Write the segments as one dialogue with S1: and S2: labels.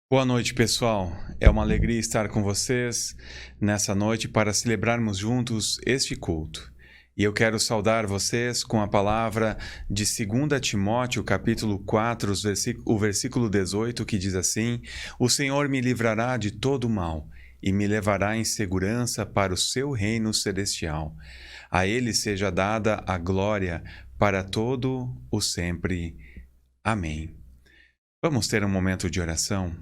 S1: Boa noite, pessoal. É uma alegria estar com vocês nessa noite para celebrarmos juntos este culto. E eu quero saudar vocês com a palavra de 2 Timóteo, capítulo 4, o versículo 18, que diz assim: O Senhor me livrará de todo mal e me levará em segurança para o seu reino celestial. A ele seja dada a glória para todo o sempre. Amém. Vamos ter um momento de oração?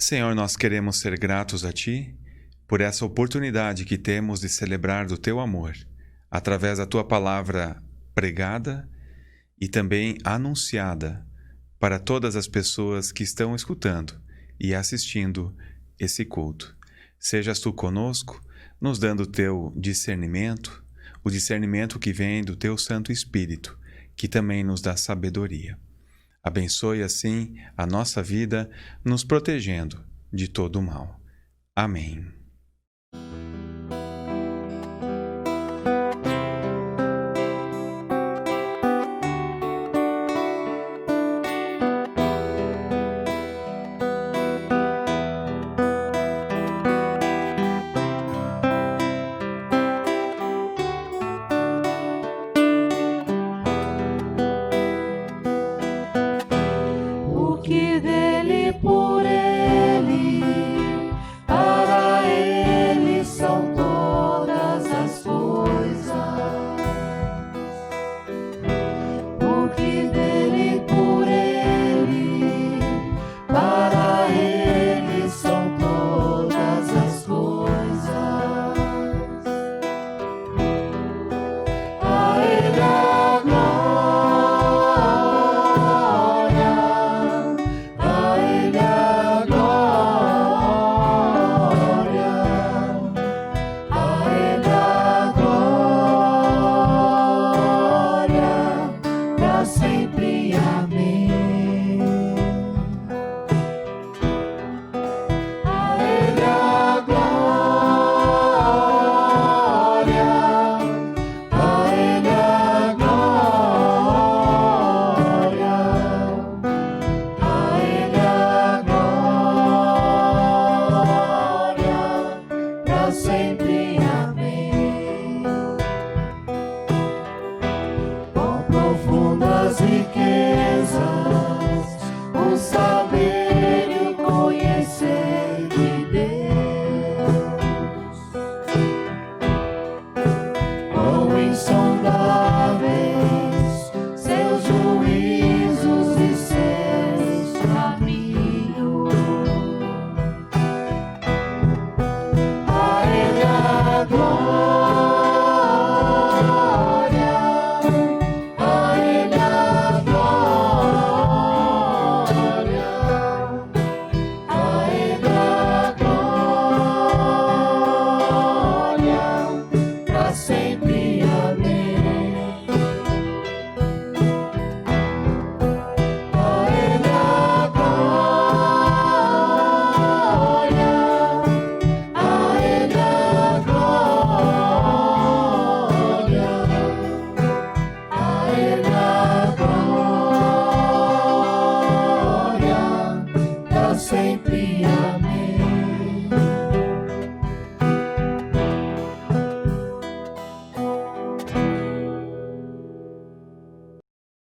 S1: Senhor, nós queremos ser gratos a Ti por essa oportunidade que temos de celebrar do Teu amor, através da Tua palavra pregada e também anunciada para todas as pessoas que estão escutando e assistindo esse culto. Sejas Tu conosco, nos dando o Teu discernimento, o discernimento que vem do Teu Santo Espírito, que também nos dá sabedoria. Abençoe assim a nossa vida, nos protegendo de todo o mal. Amém.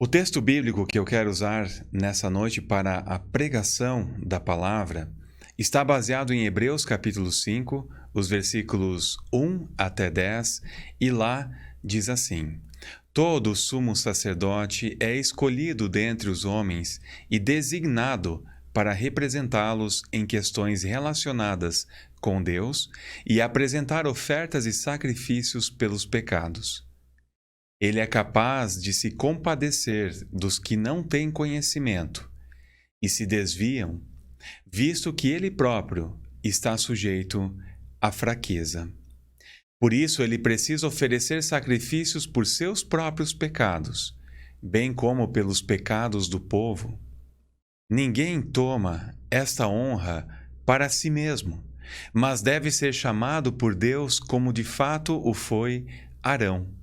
S1: O texto bíblico que eu quero usar nessa noite para a pregação da palavra está baseado em Hebreus capítulo 5, os versículos 1 até 10, e lá diz assim: Todo sumo sacerdote é escolhido dentre os homens e designado para representá-los em questões relacionadas com Deus e apresentar ofertas e sacrifícios pelos pecados. Ele é capaz de se compadecer dos que não têm conhecimento e se desviam, visto que ele próprio está sujeito à fraqueza. Por isso, ele precisa oferecer sacrifícios por seus próprios pecados, bem como pelos pecados do povo. Ninguém toma esta honra para si mesmo, mas deve ser chamado por Deus como de fato o foi Arão.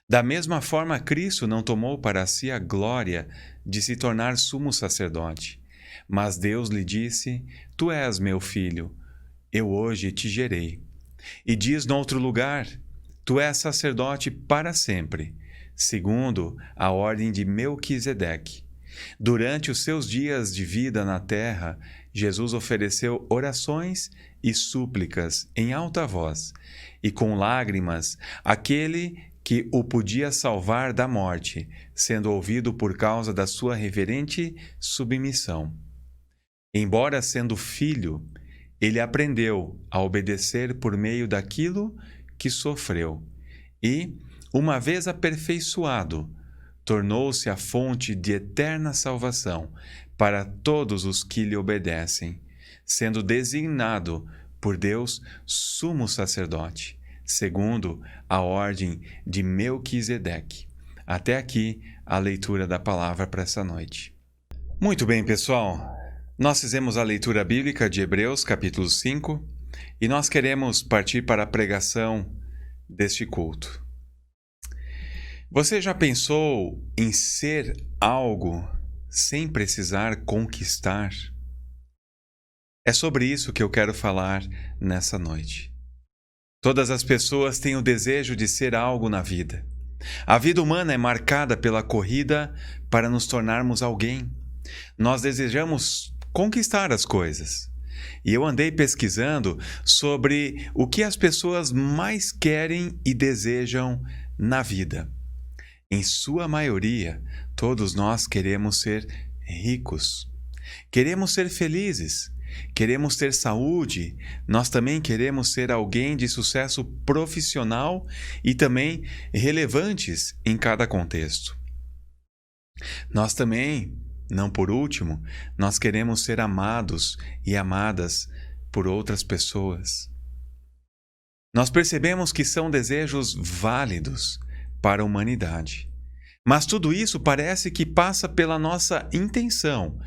S1: Da mesma forma, Cristo não tomou para si a glória de se tornar sumo sacerdote, Mas Deus lhe disse: Tu és meu filho, eu hoje te gerei. E diz noutro lugar: Tu és sacerdote para sempre, segundo a ordem de Melquisedeque. Durante os seus dias de vida na terra, Jesus ofereceu orações e súplicas em alta voz, e com lágrimas, àquele que o podia salvar da morte, sendo ouvido por causa da sua reverente submissão. Embora sendo filho, ele aprendeu a obedecer por meio daquilo que sofreu, e, uma vez aperfeiçoado, tornou-se a fonte de eterna salvação para todos os que lhe obedecem, sendo designado por Deus sumo sacerdote, segundo a ordem de Melquisedeque. Até aqui a leitura da palavra para essa noite. Muito bem, pessoal. Nós fizemos a leitura bíblica de Hebreus, capítulo 5, e nós queremos partir para a pregação deste culto. Você já pensou em ser algo sem precisar conquistar? É sobre isso que eu quero falar nessa noite. Todas as pessoas têm o desejo de ser algo na vida. A vida humana é marcada pela corrida para nos tornarmos alguém. Nós desejamos conquistar as coisas. E eu andei pesquisando sobre o que as pessoas mais querem e desejam na vida. Em sua maioria, todos nós queremos ser ricos, queremos ser felizes, queremos ter saúde, nós também queremos ser alguém de sucesso profissional e também relevantes em cada contexto. Nós também, não por último, nós queremos ser amados e amadas por outras pessoas. Nós percebemos que são desejos válidos para a humanidade. Mas tudo isso parece que passa pela nossa intenção,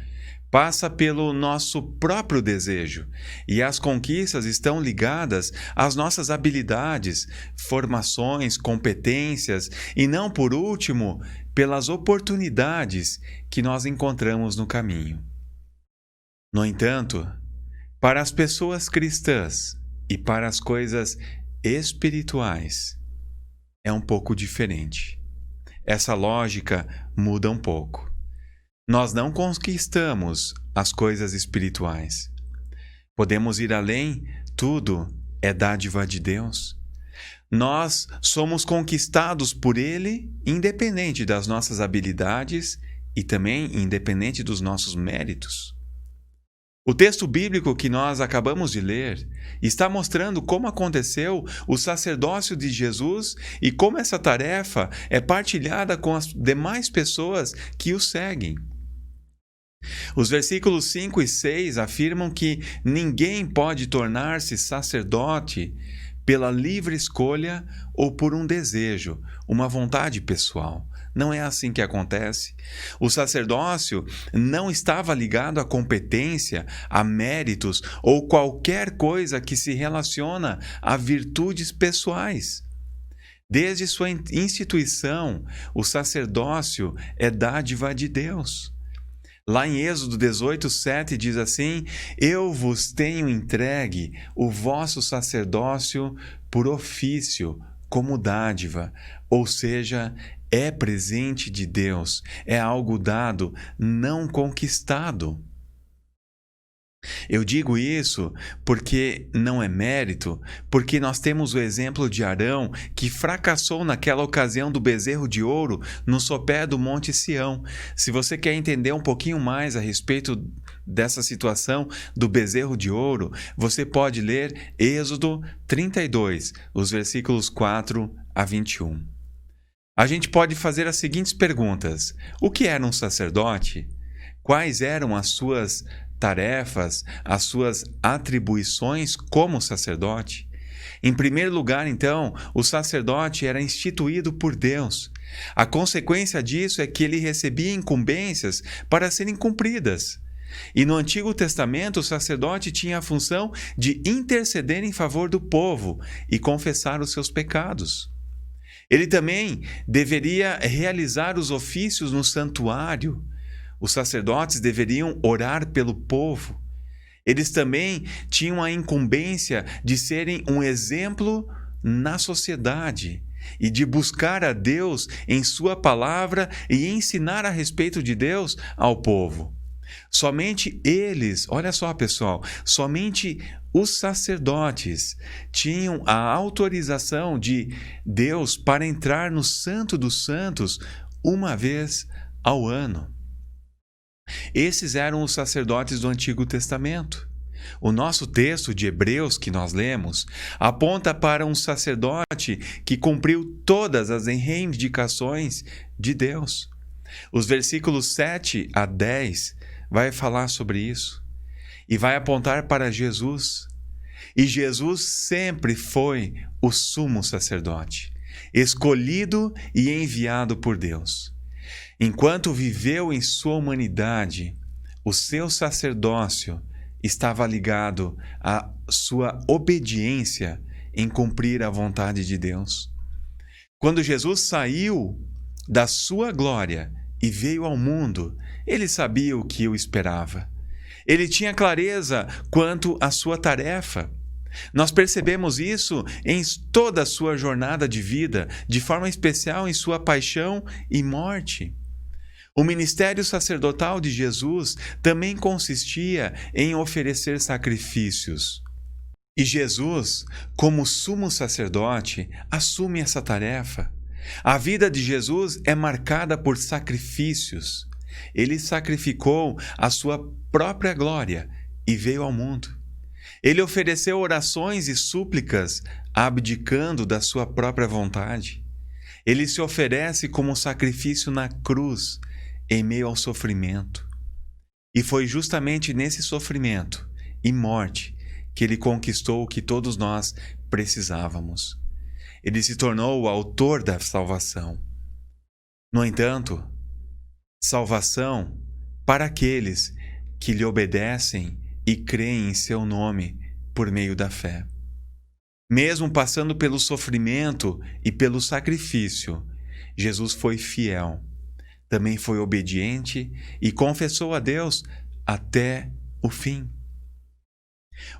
S1: passa pelo nosso próprio desejo, e as conquistas estão ligadas às nossas habilidades, formações, competências e, não por último, pelas oportunidades que nós encontramos no caminho. No entanto, para as pessoas cristãs e para as coisas espirituais, é um pouco diferente. Essa lógica muda um pouco. Nós não conquistamos as coisas espirituais. Podemos ir além, tudo é dádiva de Deus. Nós somos conquistados por Ele, independente das nossas habilidades e também independente dos nossos méritos. O texto bíblico que nós acabamos de ler está mostrando como aconteceu o sacerdócio de Jesus e como essa tarefa é partilhada com as demais pessoas que o seguem. Os versículos 5 e 6 afirmam que ninguém pode tornar-se sacerdote pela livre escolha ou por um desejo, uma vontade pessoal. Não é assim que acontece. O sacerdócio não estava ligado à competência, a méritos ou qualquer coisa que se relaciona a virtudes pessoais. Desde sua instituição, o sacerdócio é dádiva de Deus. Lá em Êxodo 18:7 diz assim: Eu vos tenho entregue o vosso sacerdócio por ofício, como dádiva, ou seja, é presente de Deus, é algo dado, não conquistado. Eu digo isso porque não é mérito, porque nós temos o exemplo de Arão, que fracassou naquela ocasião do bezerro de ouro no sopé do Monte Sião. Se você quer entender um pouquinho mais a respeito dessa situação do bezerro de ouro, você pode ler Êxodo 32, os versículos 4 a 21. A gente pode fazer as seguintes perguntas: o que era um sacerdote? Quais eram as suas tarefas, as suas atribuições como sacerdote? Em primeiro lugar, então, o sacerdote era instituído por Deus. A consequência disso é que ele recebia incumbências para serem cumpridas. E no Antigo Testamento, o sacerdote tinha a função de interceder em favor do povo e confessar os seus pecados. Ele também deveria realizar os ofícios no santuário. Os sacerdotes deveriam orar pelo povo. Eles também tinham a incumbência de serem um exemplo na sociedade e de buscar a Deus em sua palavra e ensinar a respeito de Deus ao povo. Somente eles, olha só pessoal, somente os sacerdotes tinham a autorização de Deus para entrar no Santo dos Santos uma vez ao ano. Esses eram os sacerdotes do Antigo Testamento. O nosso texto de Hebreus que nós lemos aponta para um sacerdote que cumpriu todas as reivindicações de Deus. Os versículos 7 a 10 vai falar sobre isso e vai apontar para Jesus. E Jesus sempre foi o sumo sacerdote, escolhido e enviado por Deus. Enquanto viveu em sua humanidade, o seu sacerdócio estava ligado à sua obediência em cumprir a vontade de Deus. Quando Jesus saiu da sua glória e veio ao mundo, ele sabia o que o esperava. Ele tinha clareza quanto à sua tarefa. Nós percebemos isso em toda a sua jornada de vida, de forma especial em sua paixão e morte. O ministério sacerdotal de Jesus também consistia em oferecer sacrifícios. E Jesus, como sumo sacerdote, assume essa tarefa. A vida de Jesus é marcada por sacrifícios. Ele sacrificou a sua própria glória e veio ao mundo. Ele ofereceu orações e súplicas, abdicando da sua própria vontade. Ele se oferece como sacrifício na cruz, em meio ao sofrimento. E foi justamente nesse sofrimento e morte que ele conquistou o que todos nós precisávamos. Ele se tornou o autor da salvação. No entanto, salvação para aqueles que lhe obedecem e creem em seu nome por meio da fé. Mesmo passando pelo sofrimento e pelo sacrifício, Jesus foi fiel. Também foi obediente e confessou a Deus até o fim.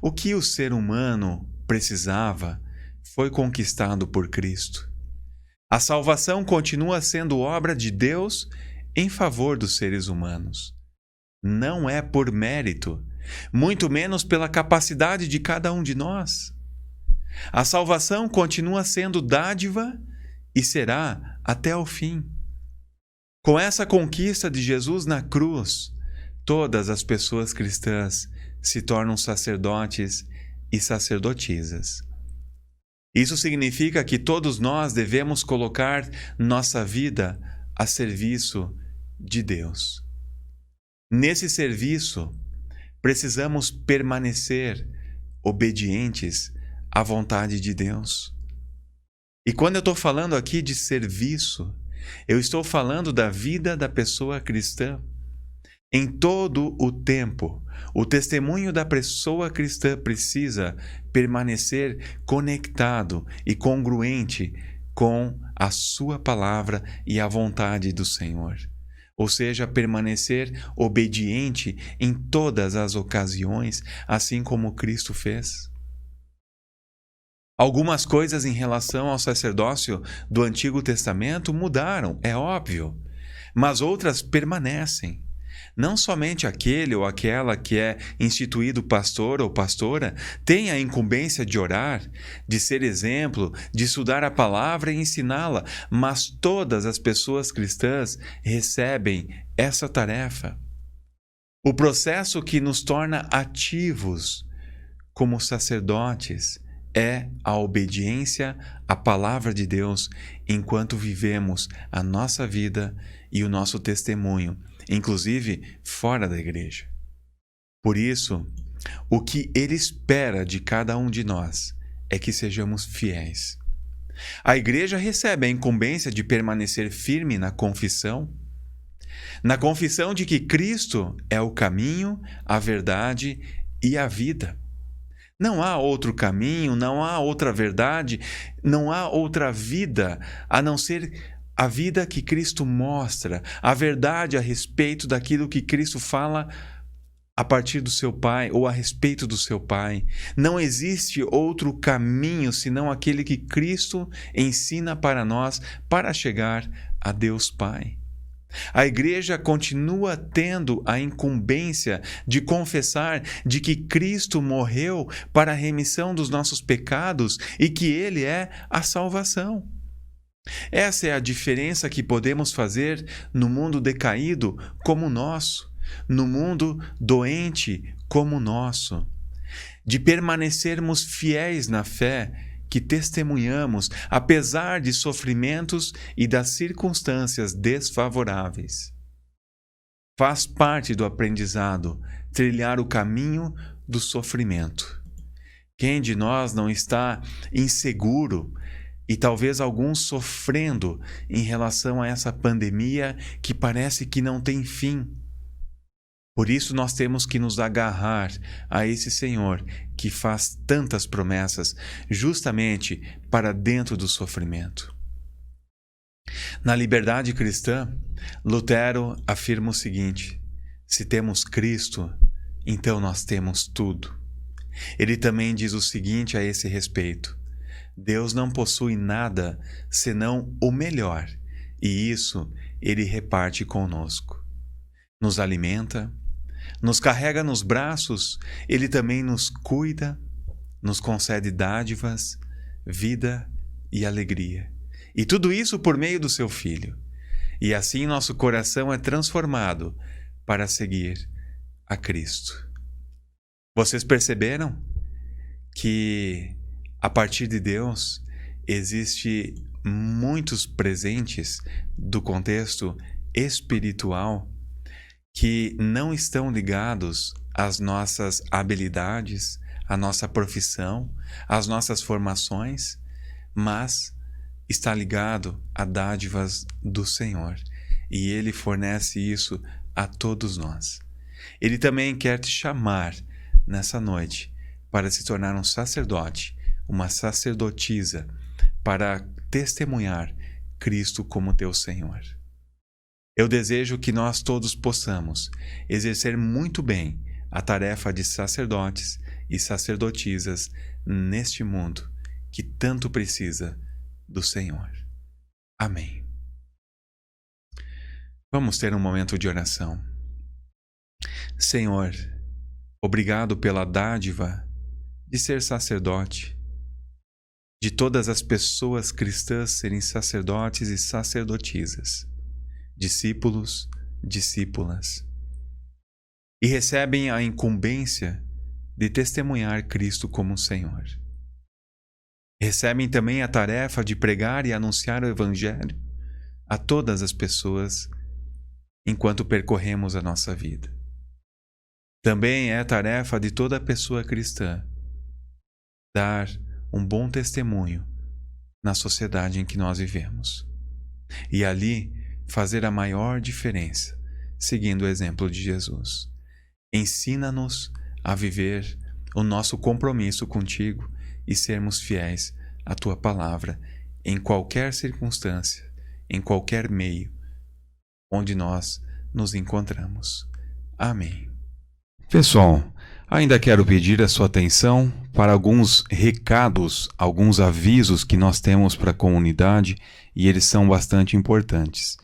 S1: O que o ser humano precisava foi conquistado por Cristo. A salvação continua sendo obra de Deus em favor dos seres humanos. Não é por mérito, muito menos pela capacidade de cada um de nós. A salvação continua sendo dádiva e será até o fim. Com essa conquista de Jesus na cruz, todas as pessoas cristãs se tornam sacerdotes e sacerdotisas. Isso significa que todos nós devemos colocar nossa vida a serviço de Deus. Nesse serviço, precisamos permanecer obedientes à vontade de Deus. E quando eu estou falando aqui de serviço, eu estou falando da vida da pessoa cristã. Em todo o tempo, o testemunho da pessoa cristã precisa permanecer conectado e congruente com a sua palavra e a vontade do Senhor. Ou seja, permanecer obediente em todas as ocasiões, assim como Cristo fez. Algumas coisas em relação ao sacerdócio do Antigo Testamento mudaram, é óbvio, mas outras permanecem. Não somente aquele ou aquela que é instituído pastor ou pastora tem a incumbência de orar, de ser exemplo, de estudar a palavra e ensiná-la, mas todas as pessoas cristãs recebem essa tarefa. O processo que nos torna ativos como sacerdotes é a obediência à palavra de Deus enquanto vivemos a nossa vida e o nosso testemunho, inclusive fora da igreja. Por isso, o que Ele espera de cada um de nós é que sejamos fiéis. A igreja recebe a incumbência de permanecer firme na confissão de que Cristo é o caminho, a verdade e a vida. Não há outro caminho, não há outra verdade, não há outra vida a não ser a vida que Cristo mostra, a verdade a respeito daquilo que Cristo fala a partir do seu Pai ou a respeito do seu Pai. Não existe outro caminho senão aquele que Cristo ensina para nós para chegar a Deus Pai. A igreja continua tendo a incumbência de confessar de que Cristo morreu para a remissão dos nossos pecados e que Ele é a salvação. Essa é a diferença que podemos fazer no mundo decaído como o nosso, no mundo doente como o nosso, de permanecermos fiéis na fé que testemunhamos, apesar de sofrimentos e das circunstâncias desfavoráveis. Faz parte do aprendizado trilhar o caminho do sofrimento. Quem de nós não está inseguro e talvez alguns sofrendo em relação a essa pandemia que parece que não tem fim? Por isso nós temos que nos agarrar a esse Senhor que faz tantas promessas justamente para dentro do sofrimento. Na liberdade cristã, Lutero afirma o seguinte: se temos Cristo, então nós temos tudo. Ele também diz o seguinte a esse respeito: Deus não possui nada senão o melhor, e isso Ele reparte conosco. Nos alimenta, nos carrega nos braços, Ele também nos cuida, nos concede dádivas, vida e alegria. E tudo isso por meio do seu Filho. E assim nosso coração é transformado para seguir a Cristo. Vocês perceberam que a partir de Deus existe muitos presentes do contexto espiritual que não estão ligados às nossas habilidades, à nossa profissão, às nossas formações, mas está ligado a dádivas do Senhor. E Ele fornece isso a todos nós. Ele também quer te chamar nessa noite para se tornar um sacerdote, uma sacerdotisa, para testemunhar Cristo como teu Senhor. Eu desejo que nós todos possamos exercer muito bem a tarefa de sacerdotes e sacerdotisas neste mundo que tanto precisa do Senhor. Amém. Vamos ter um momento de oração. Senhor, obrigado pela dádiva de ser sacerdote, de todas as pessoas cristãs serem sacerdotes e sacerdotisas, discípulos, discípulas, e recebem a incumbência de testemunhar Cristo como Senhor. Recebem também a tarefa de pregar e anunciar o Evangelho a todas as pessoas enquanto percorremos a nossa vida. Também é tarefa de toda pessoa cristã dar um bom testemunho na sociedade em que nós vivemos. E ali fazer a maior diferença, seguindo o exemplo de Jesus. Ensina-nos a viver o nosso compromisso contigo e sermos fiéis à tua palavra em qualquer circunstância, em qualquer meio onde nós nos encontramos. Amém. Pessoal, ainda quero pedir a sua atenção para alguns recados, alguns avisos que nós temos para a comunidade e eles são bastante importantes.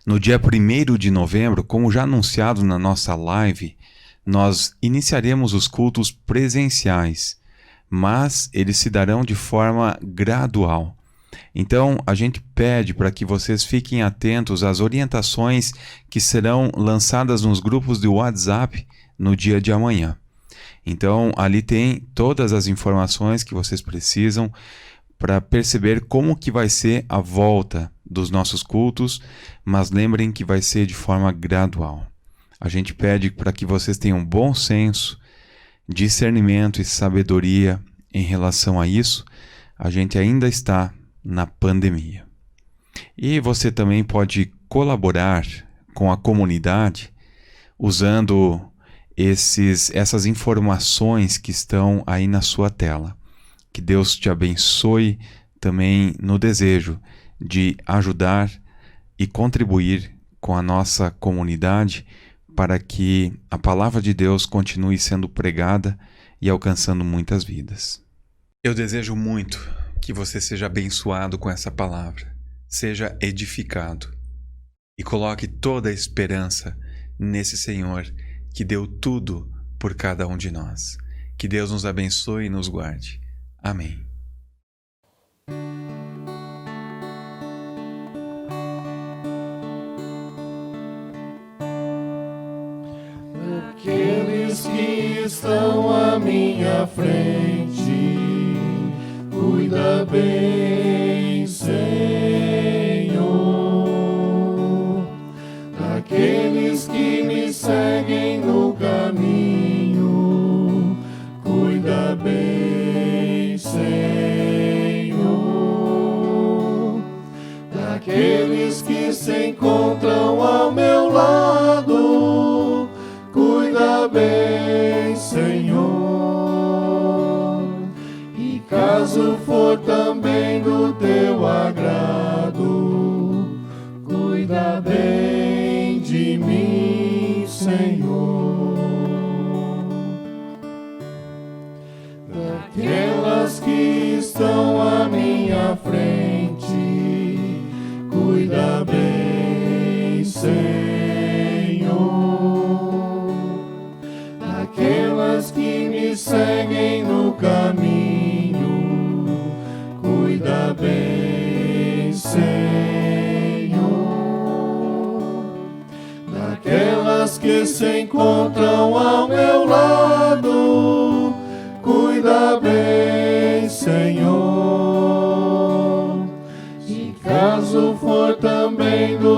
S1: No dia 1º de novembro, como já anunciado na nossa live, nós iniciaremos os cultos presenciais, mas eles se darão de forma gradual. Então, a gente pede para que vocês fiquem atentos às orientações que serão lançadas nos grupos de WhatsApp no dia de amanhã. Então, ali tem todas as informações que vocês precisam para perceber como que vai ser a volta dos nossos cultos, mas lembrem que vai ser de forma gradual. A gente pede para que vocês tenham bom senso, discernimento e sabedoria em relação a isso. A gente ainda está na pandemia. E você também pode colaborar com a comunidade usando essas informações que estão aí na sua tela. Que Deus te abençoe também no desejo de ajudar e contribuir com a nossa comunidade para que a palavra de Deus continue sendo pregada e alcançando muitas vidas. Eu desejo muito que você seja abençoado com essa palavra, seja edificado e coloque toda a esperança nesse Senhor que deu tudo por cada um de nós. Que Deus nos abençoe e nos guarde. Amém.
S2: Aqueles que estão à minha frente, cuida bem, Senhor. Aqueles que me seguem no caminho, cuida bem, Senhor. Daqueles que se encontram ao meu lado, cuida bem, Senhor, e caso for também do teu agrado, cuida bem de mim, Senhor. Daquelas que estão à minha frente, cuida bem, Senhor. Aquelas que me seguem no caminho, cuida bem, Senhor. Daquelas que se encontram ao meu lado, cuida bem, Senhor. E caso for também do